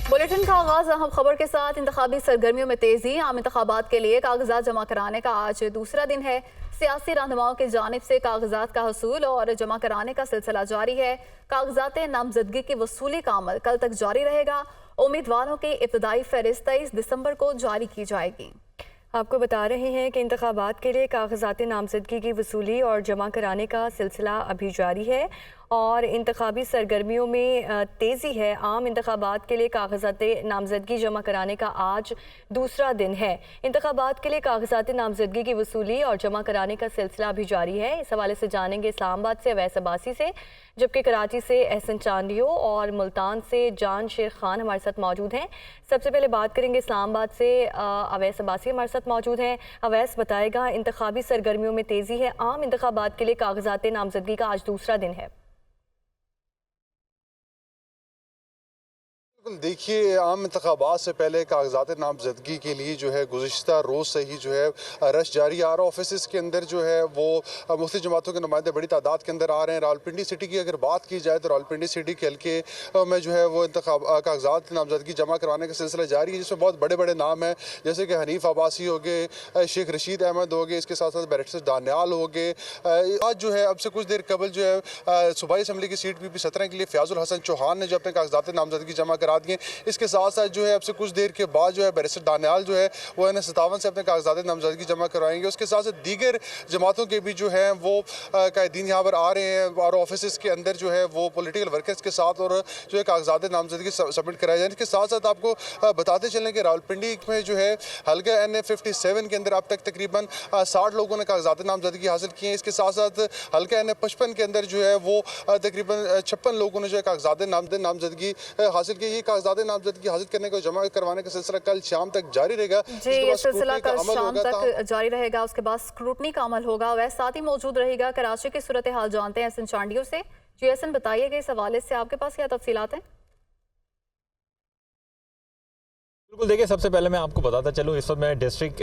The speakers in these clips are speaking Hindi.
बुलेटिन का आगाज अहम खबर के साथ। इंतखाबी सरगर्मियों में तेजी। आम इंतखाबात के लिए कागजात जमा कराने का आज दूसरा दिन है। सियासी रहनुमाओं की जानिब से कागजात का हसूल और जमा कराने का सिलसिला जारी है। कागजात नामजदगी की वसूली का अमल कल तक जारी रहेगा। उम्मीदवारों की इब्तदाई फहरिस्त 23 दिसंबर को जारी की जाएगी। आपको बता रहे हैं कि इंतखाबात के लिए कागजात नामजदगी की वसूली और जमा कराने का सिलसिला अभी जारी है और इंतखाबी सरगर्मियों में तेज़ी है। आम इंतखाबात के लिए कागजात नामजदगी जमा कराने का आज दूसरा दिन है। इंतखाबात के लिए कागजात नामजदगी की वसूली और जमा कराने का सिलसिला अभी जारी है। इस हवाले से जानेंगे इस्लामाबाद से अवैस अब्बासी से, जबकि कराची से एहसन चांडियो और मुल्तान से जान शेर खान हमारे साथ मौजूद हैं। सबसे पहले बात करेंगे इस्लामाबाद से, अवैस अब्बासी हमारे साथ मौजूद हैं। अवैस बताएगा, इंतखाबी सरगर्मियों में तेज़ी है, आम इंतखाबात के लिए कागजात नामजदगी का आज दूसरा दिन है। देखिए, आम इंतखाबात से पहले कागजात नामजदगी के लिए जो है गुज़िश्ता रोज़ से ही जो है रश जारी आ रहा है। ऑफिस के अंदर जो है वो मुख्तलिफ जमातों के नुमाइंदे बड़ी तादाद के अंदर आ रहे हैं। रावलपिंडी सिटी की अगर बात की जाए तो रावलपिंडी सिटी के हल्के में जो है वो कागजात नामजदगी जमा करवाने का सिलसिला जारी है, जिसमें बहुत बड़े बड़े नाम हैं, जैसे कि हनीफ अब्बासी हो गए, शेख रशीद अहमद हो गए, इसके साथ साथ बैरिस्टर दानियाल हो गए। आज जो है अब से कुछ देर कबल जो है सूबाई असम्बली की सीट PP 17 के लिए फयाजुल हसन चौहान ने जो अपने कागजात नामजदगी जमा करा दिए। इसके साथ साथ जो है अब से कुछ देर के बाद जो है बैरिस्टर दानियाल जो है वो N57 से अपने कागजात नामजदगी जमा करवाएंगे। उसके साथ साथ दीगर जमातों के भी जो है वो कायदीन यहाँ पर आ रहे हैं और ऑफिस के अंदर जो है वो पॉलिटिकल वर्कर्स के साथ और जो है कागजात नामजदगी सबमिट कराए जाए। इसके साथ साथ आपको बताते चलें कि रावलपिंडी में जो है हल्का N57 के अंदर अब तक तकरीबन 60 लोगों ने कागजात नामजदगी हासिल किए हैं। इसके साथ साथ हल्का N55 के अंदर जो है वो तकरीबन 56 लोगों ने जो है कागजात नामजदगी हासिल की। ये कागजात नामजदगी हासिल करने को जमा करवाने का सिलसिला कल शाम तक जारी रहेगा। जी, ये सिलसिला कल शाम तक जारी रहेगा। उसके बाद स्क्रूटनी का अमल होगा। वह साथ ही मौजूद रहेगा। कराची की सूरत हाल जानते हैं एहसन चांडियो से। जी एहसन, बताइएगा इस हवाले से आपके पास क्या तफसीलात हैं? बिल्कुल, देखिए, सबसे पहले मैं आपको बताता चलूँ, इस वक्त मैं डिस्ट्रिक्ट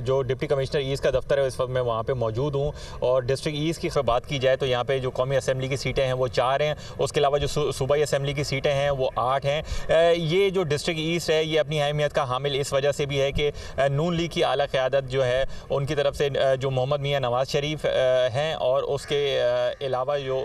जो डिप्टी कमिश्नर ईस्ट का दफ्तर है इस वक्त मैं वहाँ पे मौजूद हूँ। और डिस्ट्रिक्ट ईस्ट की बात की जाए तो यहाँ पे जो कौमी असम्बली की सीटें हैं वो 4 हैं। उसके अलावा जो सूबाई असम्बली की सीटें हैं वो 8 हैं। ये जो डिस्ट्रिक्ट ईस्ट है ये अपनी अहमियत का हामिल इस वजह से भी है कि नून लीग की आला क़यादत जो है उनकी तरफ से जो मोहम्मद मियाँ नवाज़ शरीफ हैं और उसके अलावा जो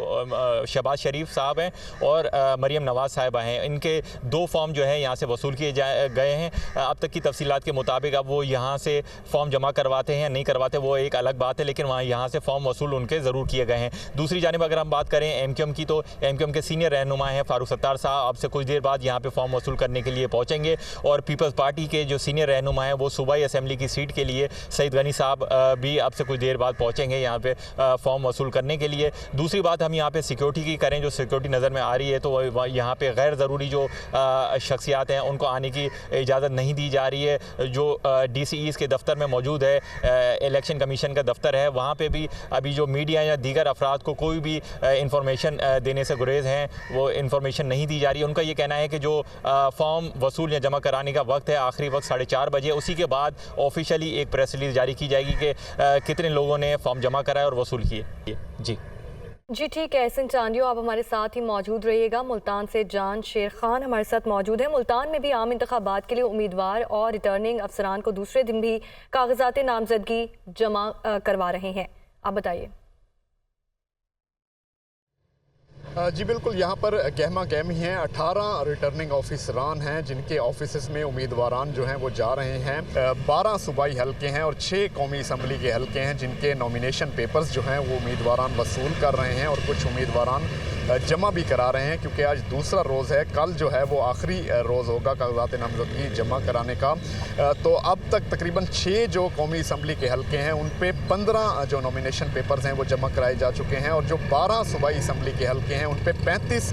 शहबाज शरीफ साहब हैं और मरीम नवाज़ साहिबा हैं, इनके 2 फॉर्म जो है यहाँ से वसूल किए गए हैं। अब तक की तफसीलात के मुताबिक अब वो यहाँ से फॉर्म जमा करवाते हैं या नहीं करवाते वो एक अलग बात है, लेकिन वहाँ यहाँ से फॉर्म वसूल उनके ज़रूर किए गए हैं। दूसरी जानिब अगर हम बात करें MQM की, तो MQM के सीनियर रहनुमा हैं फारूक सत्तार साहब, अब से कुछ देर बाद यहाँ पे फॉर्म वसूल करने के लिए पहुँचेंगे। और पीपल्स पार्टी के जो सीनियर रहनुमा हैं वो सूबाई असम्बली की सीट के लिए सईद गनी साहब भी अब से कुछ देर बाद पहुँचेंगे यहाँ पे फॉर्म वसूल करने के लिए। दूसरी बात हम यहाँ पे सिक्योरिटी की करें, जो सिक्योरिटी नज़र में आ रही है तो यहाँ पे गैर ज़रूरी जो शख्सियात हैं उनको आने की इजाज़त नहीं दी जा रही है। जो DC ईस्ट के दफ्तर में मौजूद है, इलेक्शन कमीशन का दफ्तर है, वहाँ पे भी अभी जो मीडिया या दीगर अफराद को कोई भी इंफॉर्मेशन देने से गुरेज हैं, वो इंफॉर्मेशन नहीं दी जा रही है। उनका ये कहना है कि जो फॉर्म वसूल या जमा कराने का वक्त है, आखिरी वक्त 4:30 बजे, उसी के बाद ऑफिशियली एक प्रेस रिलीज़ जारी की जाएगी कि कितने लोगों ने फॉर्म जमा कराए और वसूल किए। जी ठीक है, एहसन चांडियो आप हमारे साथ ही मौजूद रहिएगा। मुल्तान से जान शेर खान हमारे साथ मौजूद है। मुल्तान में भी आम इंतखाबात के लिए उम्मीदवार और रिटर्निंग अफसरान को दूसरे दिन भी कागजात नामजदगी जमा करवा रहे हैं, आप बताइए। जी बिल्कुल, यहाँ पर गहमा गहमी हैं। 18 रिटर्निंग ऑफिसरान हैं जिनके ऑफिस में उम्मीदवारान जो हैं वो जा रहे हैं। 12 सूबाई हल्के हैं और 6 कौमी असम्बली के हल्के हैं जिनके नॉमिनेशन पेपर्स जो हैं वो उम्मीदवारान वसूल कर रहे हैं और कुछ उम्मीदवारान जमा भी करा रहे हैं, क्योंकि आज दूसरा रोज़ है। कल जो है वो आखिरी रोज़ होगा कागजात नामजदगी जमा कराने का। तो अब तक तकरीबन 6 जो कौमी असम्बली के हल्के हैं उन पे 15 जो नॉमिनेशन पेपर्स हैं वो जमा कराए जा चुके हैं और जो 12 सूबाई असम्बली के हल्के हैं उन पे 35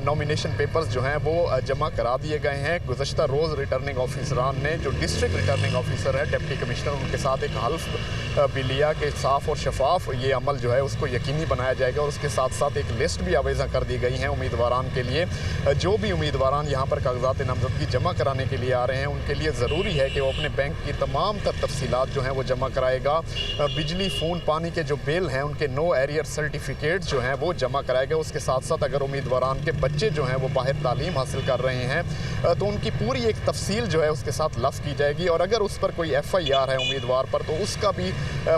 नॉमिनेशन पेपर्स जो हैं वो जमा करा दिए गए हैं। गुज़श्ता रोज़ रिटर्निंग ऑफिसरान ने, जो डिस्ट्रिक्ट रिटर्निंग ऑफिसर है डिप्टी कमिश्नर, उनके साथ एक हल्फ भी लिया कि साफ़ और शफाफ ये अमल जो है उसको यकीनी बनाया जाएगा और उसके साथ साथ एक लिस्ट भी आवेज़ा कर दी गई हैं उम्मीदवारान के लिए। जो भी उम्मीदवारान यहाँ पर कागजात नामजदगी जमा कराने के लिए आ रहे हैं उनके लिए ज़रूरी है कि वो अपने बैंक की तमाम तर तफसीलात जो हैं वो जमा कराएगा। बिजली, फ़ोन, पानी के जो बिल हैं उनके नो एरियर सर्टिफिकेट जो हैं वो जमा कराएगा। उसके साथ साथ अगर उम्मीदवारान के बच्चे जो हैं वो बाहर तालीम हासिल कर रहे हैं तो उनकी पूरी एक तफसील जो है उसके साथ लफ्ज़ की जाएगी और अगर उस पर कोई FIR है उम्मीदवार पर तो उसका भी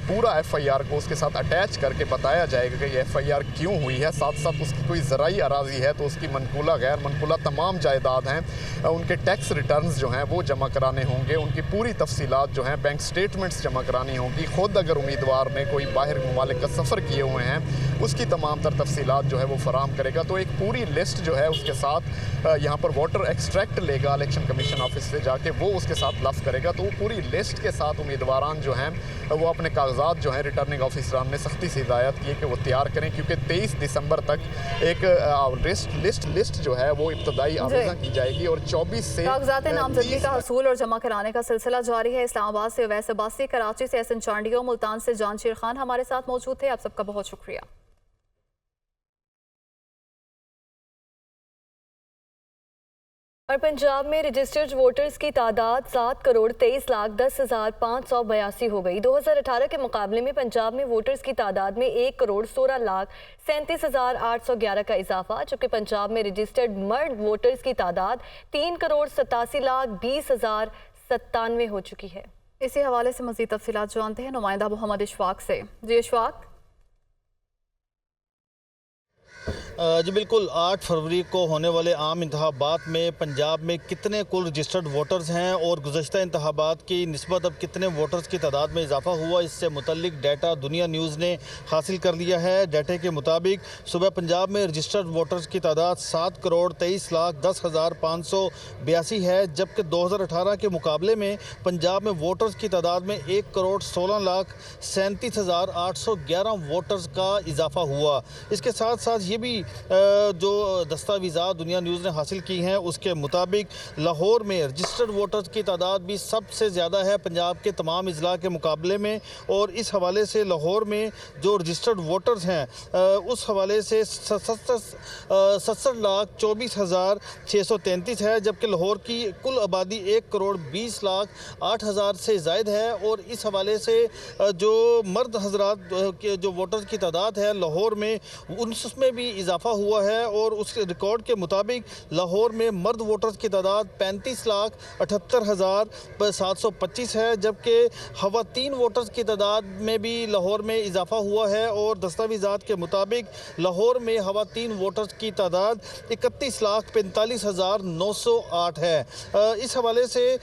पूरा FIR को उसके साथ अटैच करके बताया जाएगा कि ये FIR क्यों हुई है। साथ साथ उसकी कोई ज़राई अराजी है तो उसकी मनकूला गैर मनकूला तमाम जायदाद हैं उनके टैक्स रिटर्न्स जो हैं वो जमा कराने होंगे, उनकी पूरी तफसीलात जो हैं बैंक स्टेटमेंट्स जमा करानी होंगी। ख़ुद अगर उम्मीदवार ने कोई बाहर ममालिक का सफ़र किए हुए हैं उसकी तमाम तर तफसीलात जो है वो फराहम करेगा। तो एक पूरी लिस्ट जो है उसके साथ यहाँ पर वोटर एक्सट्रैक्ट लेगा इलेक्शन कमीशन ऑफिस से जाके, वो उसके साथ लफ्ज़ करेगा। तो वो पूरी लिस्ट के साथ उम्मीदवारान जो हैं वो अपने कागजात जो हैं रिटर्निंग ऑफिसरान ने सख्ती से हिदायत की है कि वो तैयार करें क्योंकि 23 दिसंबर तक एक लिस्ट जो है वो इब्तदाई आवेदन की जाएगी और 24 से कागजात नामजदगी का हसूल और जमा कराने का सिलसिला जारी है। इस्लामाबाद से अवैस अब्बासी, कराची से एहसन चांडियो, मुल्तान से जानशीर खान हमारे साथ मौजूद थे। आप सबका बहुत शुक्रिया। और पंजाब में रजिस्टर्ड वोटर्स की तादाद 7,23,10,582 हो गई। 2018 के मुकाबले में पंजाब में वोटर्स की तादाद में 1,16,37,811 का इजाफा, जबकि पंजाब में रजिस्टर्ड मर्द वोटर्स की तादाद 3,87,20,097 हो चुकी है। इसी हवाले से मज़ीद तफसीलात जानते हैं नुमाइंदा मोहम्मद इशफाक से। जी इशफाक। जी बिल्कुल, 8 फरवरी को होने वाले आम इंतखाबात में पंजाब में कितने कुल रजिस्टर्ड वोटर्स हैं और गुज़श्ता इंतखाबात की निस्बत अब कितने वोटर्स की तादाद में इजाफा हुआ, इससे मुतल्लिक डाटा दुनिया न्यूज़ ने हासिल कर लिया है। डाटे के मुताबिक सुबह पंजाब में रजिस्टर्ड वोटर्स की तादाद 7,23,10,582 है, जबकि 2018 के मुकाबले में पंजाब में वोटर्स की तादाद में 1,16,37,811 वोटर्स का इजाफा हुआ। इसके साथ साथ ये भी जो दस्तावेज़ात दुनिया न्यूज़ ने हासिल की हैं उसके मुताबिक लाहौर में रजिस्टर्ड वोटर्स की तादाद भी सबसे ज़्यादा है पंजाब के तमाम अजला के मुकाबले में, और इस हवाले से लाहौर में जो रजिस्टर्ड वोटर्स हैं उस हवाले से 67,24,633 है, जबकि लाहौर की कुल आबादी 1,20,08,000 से ज़ायद है। और इस हवाले से जो मर्द हजरात के जो वोटर्स की तादाद है लाहौर में उसमें भी इजाफा हुआ है, और उस रिकॉर्ड के मुताबिक लाहौर में मर्द वोटर्स की तादाद 35,78,725 है, जबकि ख़वातीन वोटर्स की तादाद में भी लाहौर में इजाफा हुआ है। और दस्तावेज़ात के मुताबिक लाहौर में ख़वातीन वोटर्स की तादाद 31,45,908 है। इस हवाले से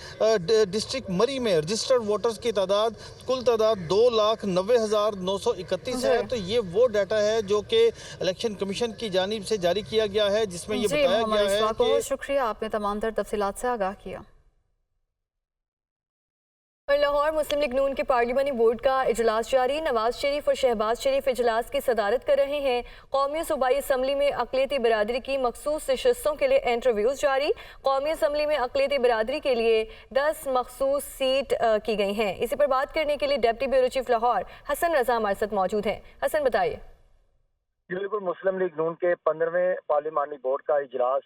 डिस्ट्रिक्ट मरी में रजिस्टर्ड वोटर्स की तादाद कुल तादाद 2,90,931 है। तो ये वो डाटा है जो कि इलेक्शन कमीशन की जानिब से जारी किया गया है, जिसमें ये बताया गया है कि बहुत शुक्रिया, आपने तमाम तर तफसीलात से आगाह किया। और लाहौर मुस्लिम लीग नून के पार्लिमानी बोर्ड का इजलास जारी। नवाज शरीफ और शहबाज शरीफ इजलास की सदारत कर रहे हैं। कौमी सूबाई असम्बली में अक़लियती बिरादरी की मखसूस नशस्तों के लिए इंटरव्यूज़ जारी। कौमी असम्बली में अक़लियती बिरादरी के लिए 10 मखसूस सीट की गई हैं। इसी पर बात करने के लिए deputy bureau chief Lahore Hasan Raza हमारे साथ मौजूद हैं। हसन, बताइए। बिल्कुल, मुस्लिम लीग नून के 15वें पार्लिमानी बोर्ड का इजलास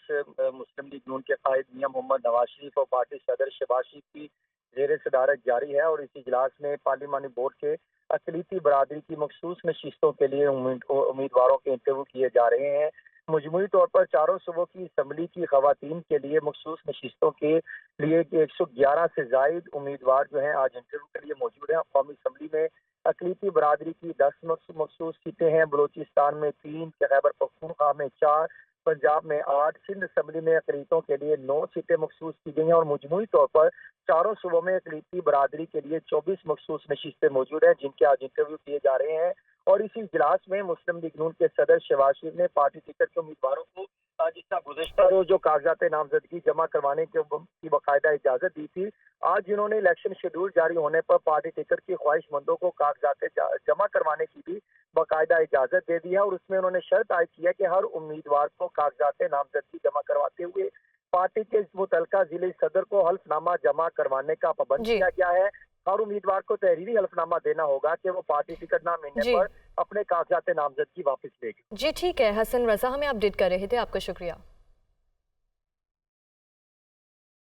मुस्लिम लीग नून के कायद मियां मोहम्मद नवाज शरीफ और पार्टी सदर शहबाज शरीफ की ज़ेर सदारत जारी है। और इस इजलास में पार्लिमानी बोर्ड के अक़लियती बरादरी की मखसूस नशिस्तों के लिए उम्मीदवारों के इंटरव्यू किए जा रहे हैं। मजमूई तौर पर चारों सूबों की असम्बली की खवातीन के लिए मखसूस नशिस्तों के लिए 111 से जायद उम्मीदवार जो हैं आज इंटरव्यू के लिए मौजूद हैं। कौमी असम्बली में अक़लियती बरादरी की 10 मखसूस सीटें हैं, बलूचिस्तान में 3, खैबर पख्तूनख्वा में 4, पंजाब में 8, सिंध असम्बली में अक़लियतों के लिए 9 सीटें मखसूस की गई हैं। और मजमूई तौर पर चारों सूबों में अक़लियती बरादरी के लिए 24 मखसूस नशिस्तें मौजूद हैं, जिनके आज इंटरव्यू किए जा रहे हैं। और इसी इजलास में मुस्लिम लीग नून के सदर शहबाज शरीफ ने पार्टी टिकट के उम्मीदवारों को जिसका गुज़श्ता रोज जो कागजात नामजदगी जमा करवाने की बाकायदा इजाज़त दी थी, आज जिन्होंने इलेक्शन शेड्यूल जारी होने पर पार्टी टिकट की ख्वाहिशमंदों को कागजात जमा करवाने की भी बाकायदा इजाज़त दे दी है। और उसमें उन्होंने शर्त आयद की है कि हर उम्मीदवार को कागजात नामजदगी जमा करवाते हुए पार्टी के मुतलका जिले सदर को हल्फनामा जमा करवाने का पाबंद किया गया है। हर उम्मीदवार को तहरीरी हल्फनामा देना होगा कि वो पार्टी टिकट ना मिलने पर अपने कागजात नामजदगी वापस लेगी। जी ठीक है, हसन रजा हमें अपडेट कर रहे थे, आपका शुक्रिया।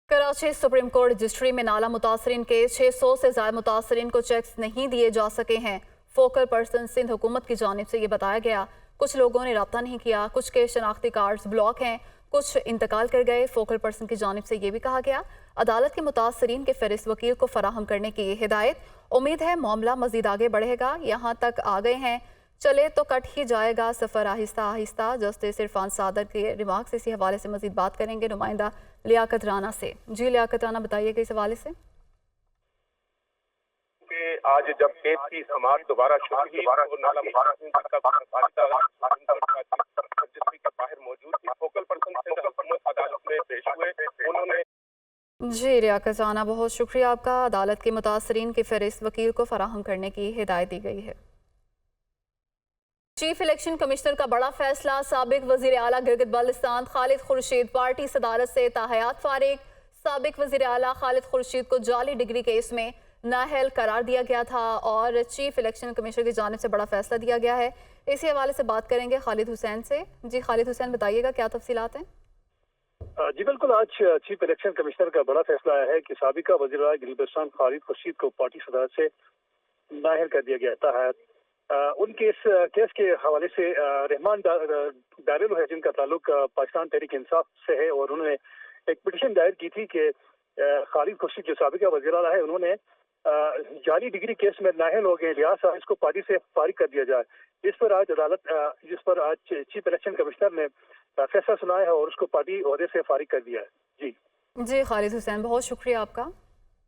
कराची सुप्रीम कोर्ट रजिस्ट्री में नाला मुतासरीन के 600 से ज़्यादा मुतासरीन को चेक्स नहीं दिए जा सके हैं। फोकल पर्सन सिंध हुकूमत की जानिब से ये बताया गया। कुछ लोगों ने रब्ता नहीं किया, कुछ के शनाख्ती कार्ड्स ब्लॉक हैं, कुछ इंतकाल कर गए। फोकल पर्सन की जानिब से ये भी कहा गया अदालत के मुतासरीन के फहरिस्त वकील को फराहम करने की हिदायत। उम्मीद है मामला मजीद आगे बढ़ेगा। यहाँ तक आ गए हैं, चले तो कट ही जाएगा सफ़र आहिस्ता आहिस्ता। जस्टिस इरफान सादर के रिमार्क्स इसी हवाले से मजीद बात करेंगे नुमाइंदा लियाकत राना से। जी लियाकत राना, बताइएगा इस हवाले से। आज जब केस की समाअत दोबारा शुरू हुई तो नाला मुबारक रजिस्ट्री के बाहर मौजूद थी। फोकल पर्सन अदालत में पेश हुए। उन्होंने जी लियाकत राना, बहुत शुक्रिया आपका। अदालत के मुतासरीन के फहरिस्त वकील को फराहम करने की हिदायत दी गई है। चीफ इलेक्शन कमिश्नर का बड़ा फैसला। साबिक वजीर आला गिलगित बाल्टिस्तान खालिद खुर्शीद पार्टी सदारत से ताहयात फारिग। साबिक वजीर आला खालिद खुर्शीद को जाली डिग्री केस में नाअहल करार दिया गया था और चीफ इलेक्शन कमिश्नर की जानिब से बड़ा फैसला दिया गया है। इसी हवाले से बात करेंगे खालिद हुसैन से। जी खालिद हुसैन, बताइएगा क्या तफसीलात हैं। जी बिल्कुल, आज चीफ इलेक्शन कमिश्नर का बड़ा फैसला आया है कि साबिका वज़ीर आला गिलगित बाल्टिस्तान खालिद खुर्शीद को पार्टी सदारत से नाअहल कर दिया गया था। उनके इस केस के हवाले से रहमान दारिल है, जिनका ताल्लुक पाकिस्तान तहरीक इंसाफ से है, और उन्होंने एक पिटीशन दायर की थी कि खालिद खुर्शीद जो साबिका वज़ीर आला है, उन्होंने जाली डिग्री केस में नाअहल हो गए, लिहाजा इसको पार्टी से फारिग कर दिया जाए। जिस पर आज चीफ इलेक्शन कमिश्नर ने फैसला सुनाया है और उसको पार्टी ओहदे से फारिग कर दिया है। जी जी खालिद हुसैन, बहुत शुक्रिया आपका।